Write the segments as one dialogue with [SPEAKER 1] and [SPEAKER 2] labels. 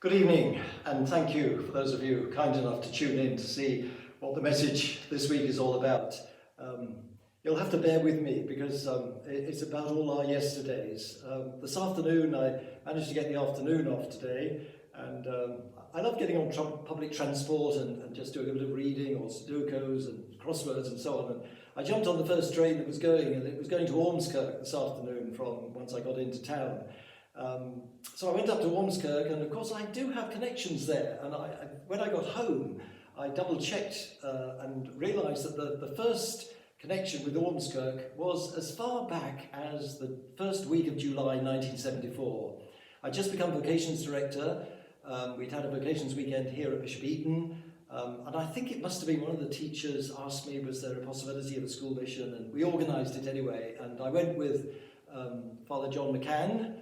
[SPEAKER 1] Good evening, and thank you for those of you kind enough to tune in to see what the message this week is all about. You'll have to bear with me because it's about all our yesterdays. This afternoon I managed to get the afternoon off today, and I love getting on public transport and just doing a bit of reading or Sudokus and crosswords and so on. And I jumped on the first train that was going, and it was going to Ormskirk this afternoon from once I got into town. So I went up to Ormskirk, and of course I do have connections there, and when I got home I double checked and realised that the first connection with Ormskirk was as far back as the first week of July 1974. I'd just become vocations director. We'd had a vocations weekend here at Bishop Eton, and I think it must have been one of the teachers asked me was there a possibility of a school mission, and we organised it anyway, and I went with Father John McCann,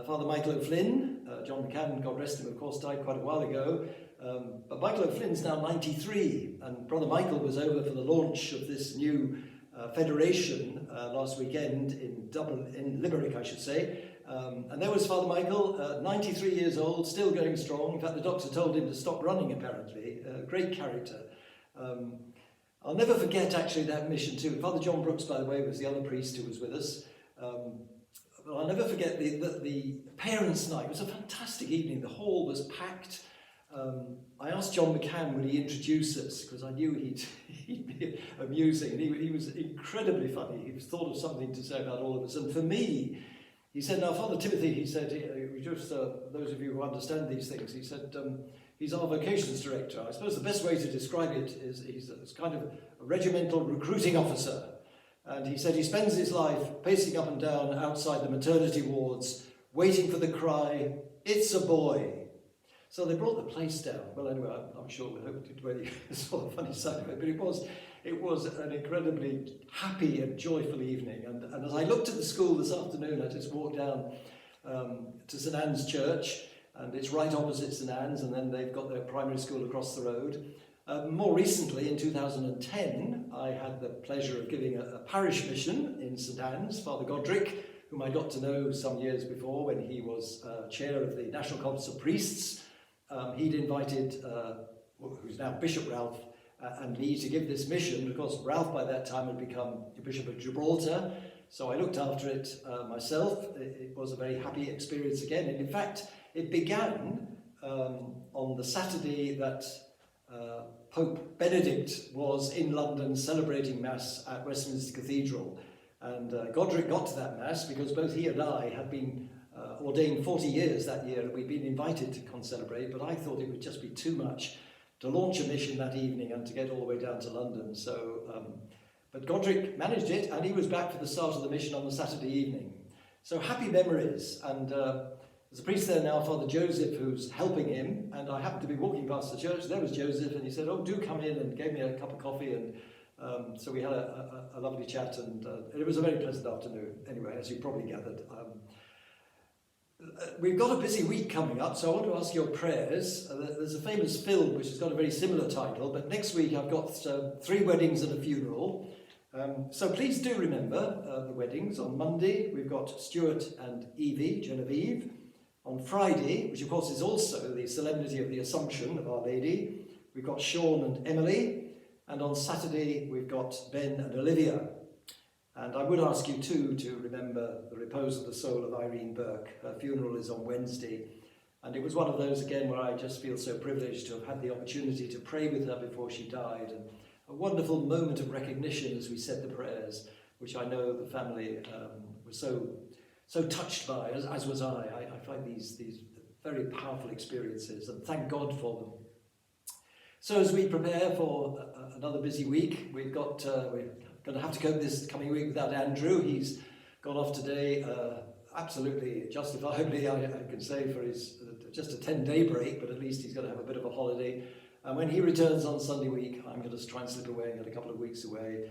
[SPEAKER 1] Father Michael O'Flynn. John McCann, God rest him, of course, died quite a while ago. But Michael O'Flynn's now 93, and Brother Michael was over for the launch of this new federation last weekend in Limerick, I should say. And there was Father Michael, 93 years old, still going strong. In fact, the doctor told him to stop running, apparently. Great character. I'll never forget, actually, that mission too. Father John Brooks, by the way, was the other priest who was with us. But I'll never forget the parents' night. It was a fantastic evening. The hall was packed. I asked John McCann would he introduce us, because I knew he'd be amusing. And he was incredibly funny. He thought of something to say about all of us. And for me, he said, now Father Timothy, he said, just those of you who understand these things, he said, he's our vocations director. I suppose the best way to describe it is he's kind of a regimental recruiting officer. And he said he spends his life pacing up and down outside the maternity wards, waiting for the cry, "It's a boy." So they brought the place down. Well, anyway, I'm sure we hoped it saw the funny side of it, but it was an incredibly happy and joyful evening. And as I looked at the school this afternoon, I just walked down to St Anne's Church, and it's right opposite St Anne's, and then they've got their primary school across the road. More recently, in 2010, I had the pleasure of giving a parish mission in St Anne's. Father Godric, whom I got to know some years before when he was chair of the National Conference of Priests, he'd invited, who's now Bishop Ralph, and me to give this mission. Of course, Ralph by that time had become Bishop of Gibraltar, so I looked after it myself. It was a very happy experience again, and in fact, it began on the Saturday that Pope Benedict was in London celebrating Mass at Westminster Cathedral, and Godric got to that Mass because both he and I had been ordained 40 years that year, and we'd been invited to concelebrate, but I thought it would just be too much to launch a mission that evening and to get all the way down to London. So, but Godric managed it, and he was back for the start of the mission on the Saturday evening. So happy memories, and there's a priest there now, Father Joseph, who's helping him, and I happened to be walking past the church. There was Joseph, and he said, "Oh, do come in," and gave me a cup of coffee, and so we had a lovely chat, and it was a very pleasant afternoon. Anyway, as you probably gathered. We've got a busy week coming up, so I want to ask your prayers. There's a famous film which has got a very similar title, but next week I've got 3 weddings and a funeral. So please do remember the weddings. On Monday, we've got Stuart and Evie, Genevieve. On Friday, which of course is also the solemnity of the Assumption of Our Lady, we've got Sean and Emily, and on Saturday we've got Ben and Olivia. And I would ask you too to remember the repose of the soul of Irene Burke. Her funeral is on Wednesday, and it was one of those again where I just feel so privileged to have had the opportunity to pray with her before she died, and a wonderful moment of recognition as we said the prayers, which I know the family was so touched by, as was I. I find these very powerful experiences, and thank God for them. So as we prepare for another busy week, we're going to have to cope this coming week without Andrew. He's gone off today, absolutely justifiably, I can say, for his just a 10-day break, but at least he's going to have a bit of a holiday. And when he returns on Sunday week, I'm going to try and slip away and get a couple of weeks away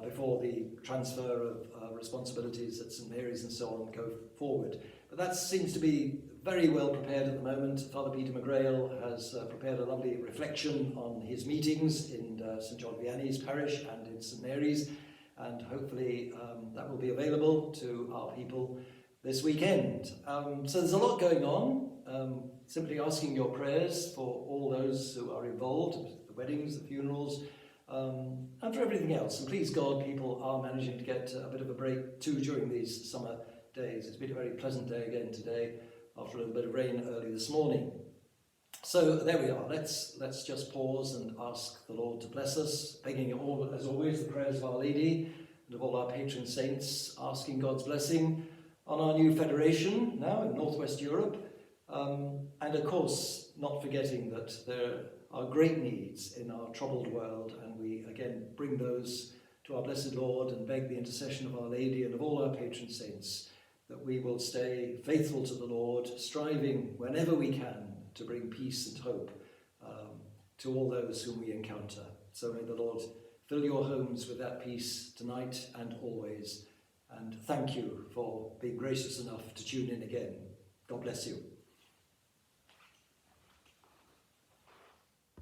[SPEAKER 1] before the transfer of responsibilities at St Mary's and so on go forward. But that seems to be very well prepared at the moment. Father Peter McGrail has prepared a lovely reflection on his meetings in St John Vianney's parish and in St Mary's, and hopefully that will be available to our people this weekend. So there's a lot going on. Simply asking your prayers for all those who are involved, the weddings, the funerals, and for everything else. And please God, people are managing to get a bit of a break too during these summer days. It's been a very pleasant day again today, after a little bit of rain early this morning. So there we are. Let's just pause and ask the Lord to bless us, begging all, as always, the prayers of Our Lady and of all our patron saints, asking God's blessing on our new federation now in Northwest Europe, and of course not forgetting that there are great needs in our troubled world, and we again bring those to our blessed Lord and beg the intercession of Our Lady and of all our patron saints that we will stay faithful to the Lord, striving whenever we can to bring peace and hope to all those whom we encounter. So may the Lord fill your homes with that peace tonight and always. And thank you for being gracious enough to tune in again. God bless you.